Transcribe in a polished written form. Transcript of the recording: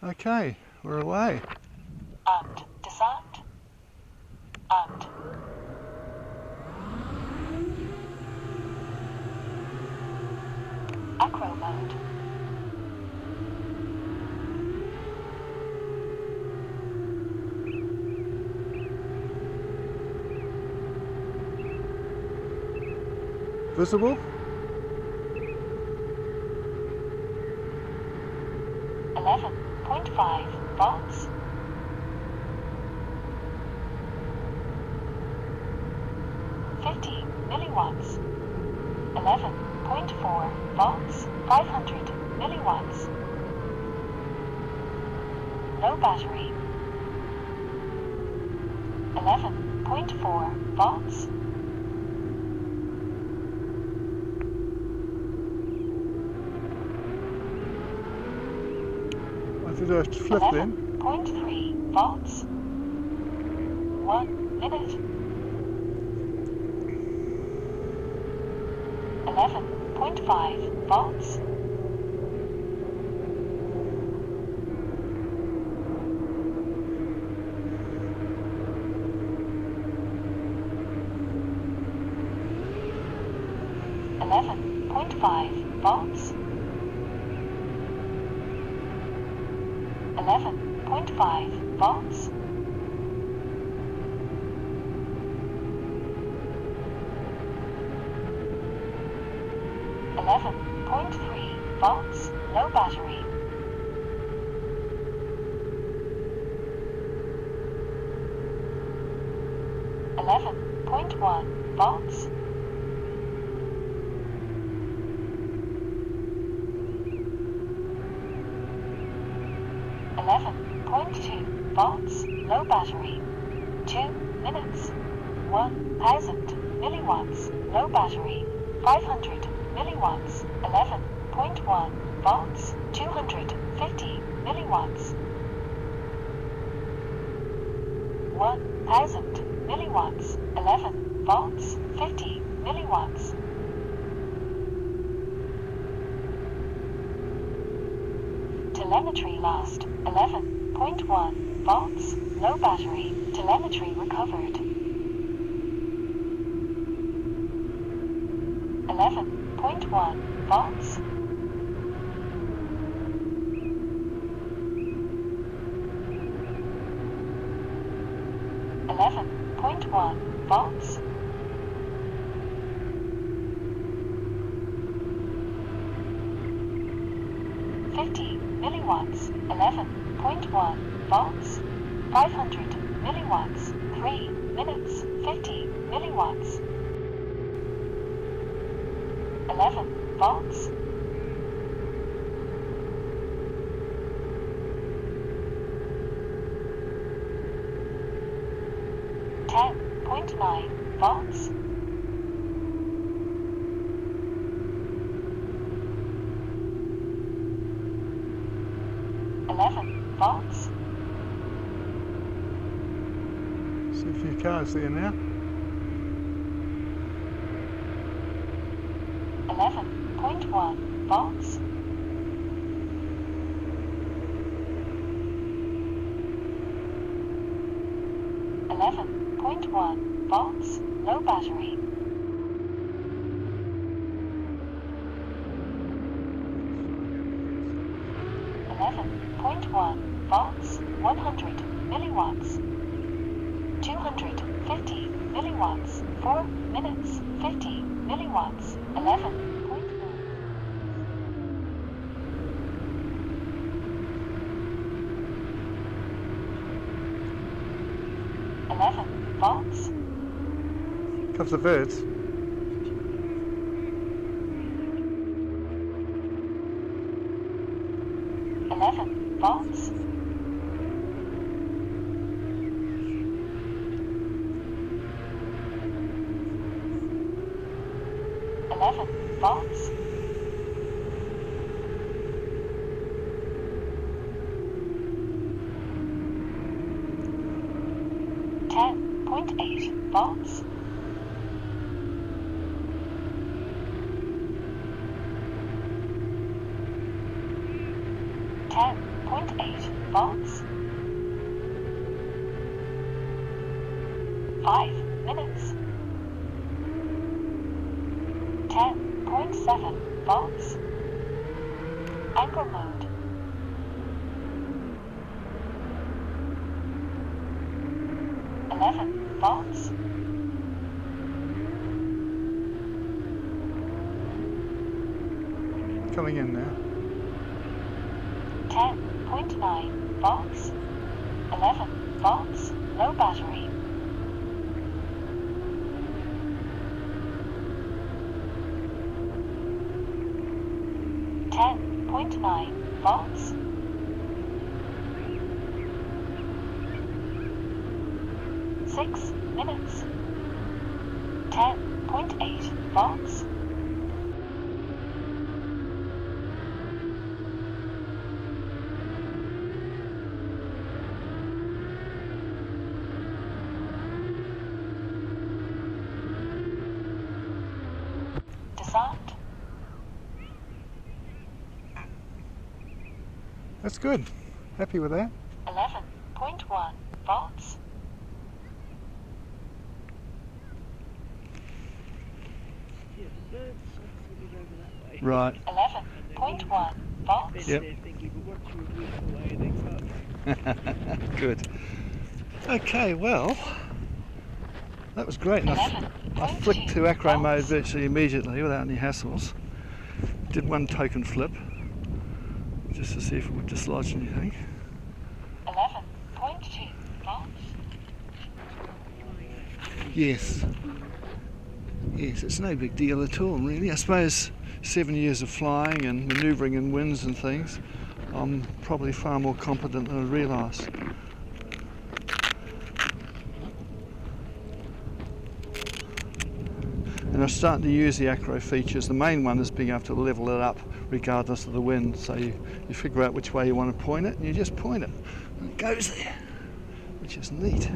Okay, we're away. And descent. And acro mode. Visible? 11.5 volts. 50 milliwatts. 11.4 volts. 500 milliwatts. Low battery. 11.4 volts. I think I flipped in. 11.3 volts. 1 minute. 11.5 volts. 11.5 volts. 11.5 volts. 11.3 volts. Low battery. 11.1 volts. 11.2 volts. Low battery. 2 minutes. 1000 milliwatts. Low battery. 500 milliwatts. 11.1 volts. 250 milliwatts. 1000 milliwatts. 11 volts. 50 milliwatts. Telemetry lost. 11.1 volts. Low battery. Telemetry recovered. 11.1 volts. 11.1 volts. 50 milliwatts. 11.1 volts. 500 milliwatts. 3 minutes. 50 milliwatts. 11 volts. 10.9 volts. 11 volts. See a few cars there now. 11.1 volts. 11.1 volts. Low battery. 11.1 volts. 100 milliwatts. 250 milliwatts. 4 minutes. 50 milliwatts. 11. 11 volts. Comes the birds. 11 volts. 11 volts. 10.8 volts. 10.8 volts. 5 minutes. 10.7 volts. Angle mode. 11 volts. Coming in now. 10.9 volts. 11 volts. Low battery. 10.9 volts. 6 minutes. 10.8 volts. Disarmed. That's good. Happy with that. 11.1 volts. Right. 11.1 volts. Yep. Good. Okay, well, that was great. And I flicked to acro mode virtually immediately without any hassles. Did one token flip just to see if it would dislodge anything. 11.2 volts. Yes. Yes, it's no big deal at all, really. I suppose 7 years of flying and manoeuvring in winds and things, I'm probably far more competent than I realised. And I'm starting to use the acro features. The main one is being able to level it up regardless of the wind. So you figure out which way you want to point it and you just point it. And it goes there, which is neat.